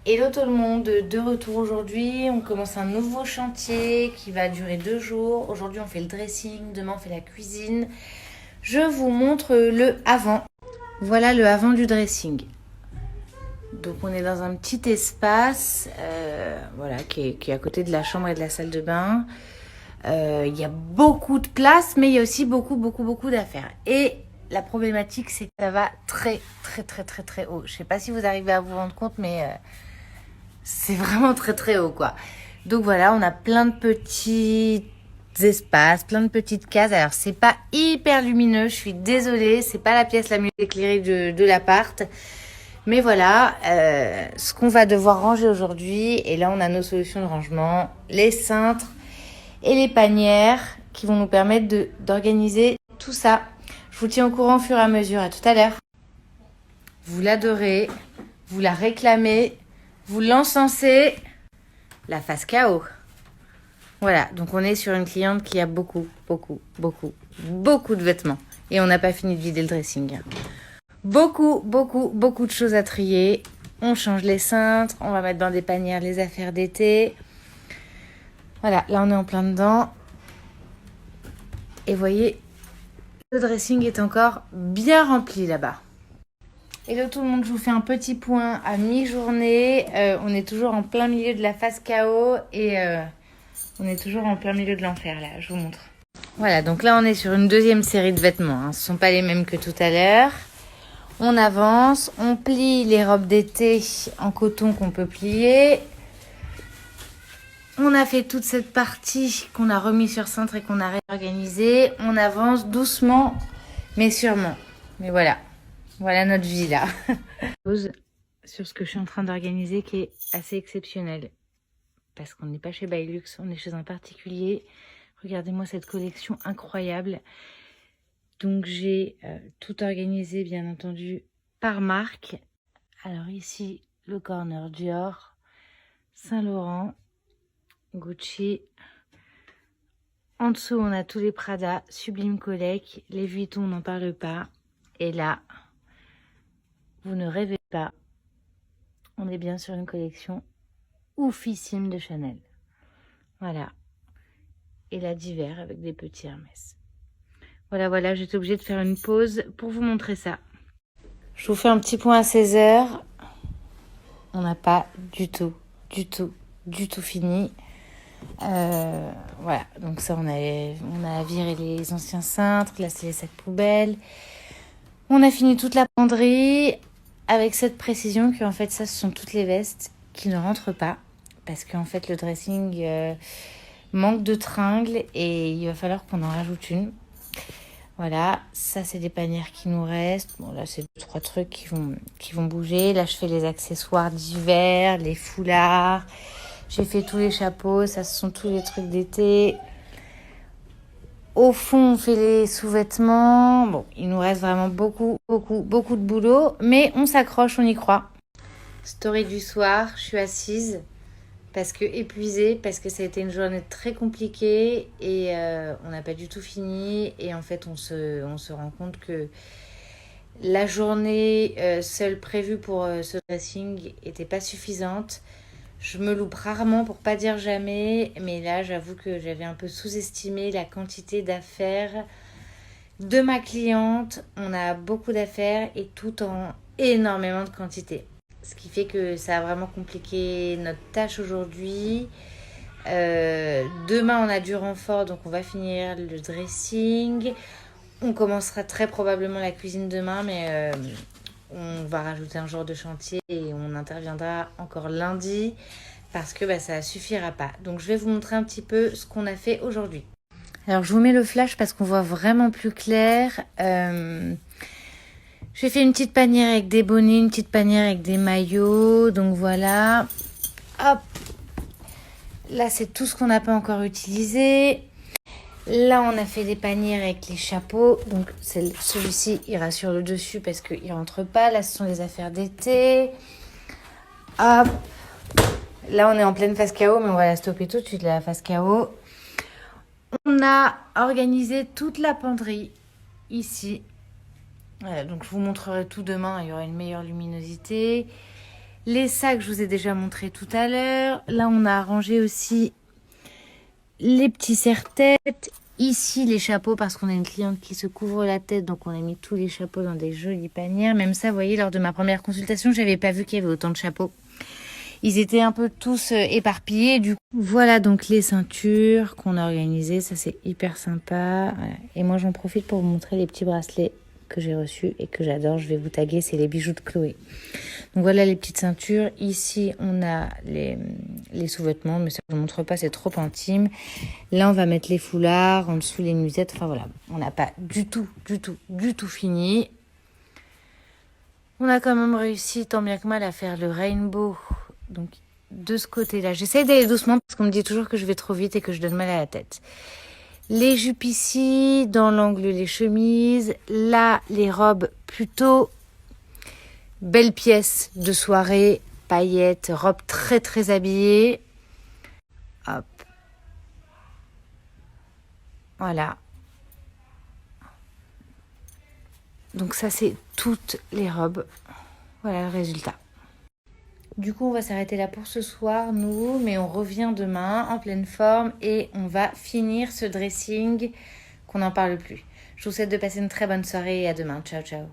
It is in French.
Hello tout le monde, de retour aujourd'hui. On commence un nouveau chantier qui va durer 2 jours. Aujourd'hui, on fait le dressing, demain, on fait la cuisine. Je vous montre le avant. Voilà le avant du dressing. Donc, on est dans un petit espace voilà, qui est à côté de la chambre et de la salle de bain. Il y a beaucoup de place, mais il y a aussi beaucoup d'affaires. Et la problématique, c'est que ça va très haut. Je ne sais pas si vous arrivez à vous rendre compte, mais c'est vraiment très haut, quoi. Donc voilà, on a plein de petits espaces, plein de petites cases. Alors, c'est pas hyper lumineux, je suis désolée, c'est pas la pièce la mieux éclairée de l'appart. Mais voilà, ce qu'on va devoir ranger aujourd'hui. Et là, on a nos solutions de rangement, les cintres et les panières qui vont nous permettre d'organiser tout ça. Je vous tiens au courant au fur et à mesure. À tout à l'heure. Vous l'adorez, vous la réclamez, vous l'encensez, la face KO. Voilà, donc on est sur une cliente qui a beaucoup de vêtements. Et on n'a pas fini de vider le dressing. Beaucoup de choses à trier. On change les cintres, on va mettre dans des panières les affaires d'été. Voilà, là on est en plein dedans. Et voyez, le dressing est encore bien rempli là-bas. Hello tout le monde, je vous fais un petit point à mi-journée. On est toujours en plein milieu de la phase KO et on est toujours en plein milieu de l'enfer là, je vous montre. Voilà, donc là on est sur une deuxième série de vêtements. Ce ne sont pas les mêmes que tout à l'heure. On avance, on plie les robes d'été en coton qu'on peut plier. On a fait toute cette partie qu'on a remis sur cintre et qu'on a réorganisée. On avance doucement mais sûrement. Mais voilà. Voilà notre vie là. Sur ce que je suis en train d'organiser qui est assez exceptionnel. Parce qu'on n'est pas chez Bailux, on est chez un particulier. Regardez-moi cette collection incroyable. Donc j'ai tout organisé bien entendu par marque. Alors ici le corner Dior, Saint Laurent, Gucci. En dessous on a tous les Prada, Sublime Collect, les Vuitton on n'en parle pas. Et là... Vous ne rêvez pas, on est bien sur une collection oufissime de Chanel. Voilà. Et là d'hiver avec des petits Hermès. Voilà, j'étais obligée de faire une pause pour vous montrer ça. Je vous fais un petit point à 16h. On n'a pas du tout fini. Voilà, donc ça on a viré les anciens cintres, là c'est les sacs poubelles. On a fini toute la penderie. Avec cette précision qu'en fait, ça, ce sont toutes les vestes qui ne rentrent pas. Parce qu'en fait, le dressing manque de tringles et il va falloir qu'on en rajoute une. Voilà, ça, c'est des panières qui nous restent. Bon, là, c'est 2-3 trucs qui vont bouger. Là, je fais les accessoires d'hiver, les foulards. J'ai fait tous les chapeaux. Ça, ce sont tous les trucs d'été. Au fond, on fait les sous-vêtements. Bon, il nous reste vraiment beaucoup de boulot. Mais on s'accroche, on y croit. Story du soir, je suis assise. Parce que épuisée, parce que ça a été une journée très compliquée. Et on n'a pas du tout fini. Et en fait, on se rend compte que la journée seule prévue pour ce dressing n'était pas suffisante. Je me loupe rarement pour pas dire jamais, mais là j'avoue que j'avais un peu sous-estimé la quantité d'affaires de ma cliente. On a beaucoup d'affaires et tout en énormément de quantité. Ce qui fait que ça a vraiment compliqué notre tâche aujourd'hui. Demain on a du renfort, donc on va finir le dressing. On commencera très probablement la cuisine demain, mais... on va rajouter un jour de chantier et on interviendra encore lundi parce que ça ne suffira pas. Donc je vais vous montrer un petit peu ce qu'on a fait aujourd'hui. Alors je vous mets le flash parce qu'on voit vraiment plus clair. J'ai fait une petite panière avec des bonnets, une petite panière avec des maillots. Donc voilà. Hop. Là c'est tout ce qu'on n'a pas encore utilisé. Là, on a fait des panières avec les chapeaux. Donc, celui-ci ira sur le dessus parce qu'il ne rentre pas. Là, ce sont les affaires d'été. Hop. Là, on est en pleine phase KO, mais on va la stopper tout de suite, la phase KO. On a organisé toute la penderie ici. Voilà, donc, je vous montrerai tout demain. Il y aura une meilleure luminosité. Les sacs, je vous ai déjà montré tout à l'heure. Là, on a arrangé aussi les petits serre-têtes. Ici, les chapeaux, parce qu'on a une cliente qui se couvre la tête, donc on a mis tous les chapeaux dans des jolies panières. Même ça, vous voyez, lors de ma première consultation, j'avais pas vu qu'il y avait autant de chapeaux. Ils étaient un peu tous éparpillés. Du coup, voilà donc les ceintures qu'on a organisées. Ça, c'est hyper sympa. Voilà. Et moi, j'en profite pour vous montrer les petits bracelets que j'ai reçus et que j'adore. Je vais vous taguer. C'est les bijoux de Chloé. Donc voilà les petites ceintures. Ici, on a les sous-vêtements. Mais ça, je ne montre pas. C'est trop intime. Là, on va mettre les foulards. En dessous, les nuisettes. Enfin, voilà. On n'a pas du tout fini. On a quand même réussi, tant bien que mal, à faire le rainbow. Donc, de ce côté-là, j'essaie d'aller doucement parce qu'on me dit toujours que je vais trop vite et que je donne mal à la tête. Les jupes ici, dans l'angle, les chemises. Là, les robes plutôt belles pièces de soirée, paillettes, robes très, très habillées. Hop. Voilà. Donc ça, c'est toutes les robes. Voilà le résultat. Du coup, on va s'arrêter là pour ce soir, nous, mais on revient demain en pleine forme et on va finir ce dressing qu'on n'en parle plus. Je vous souhaite de passer une très bonne soirée et à demain. Ciao, ciao.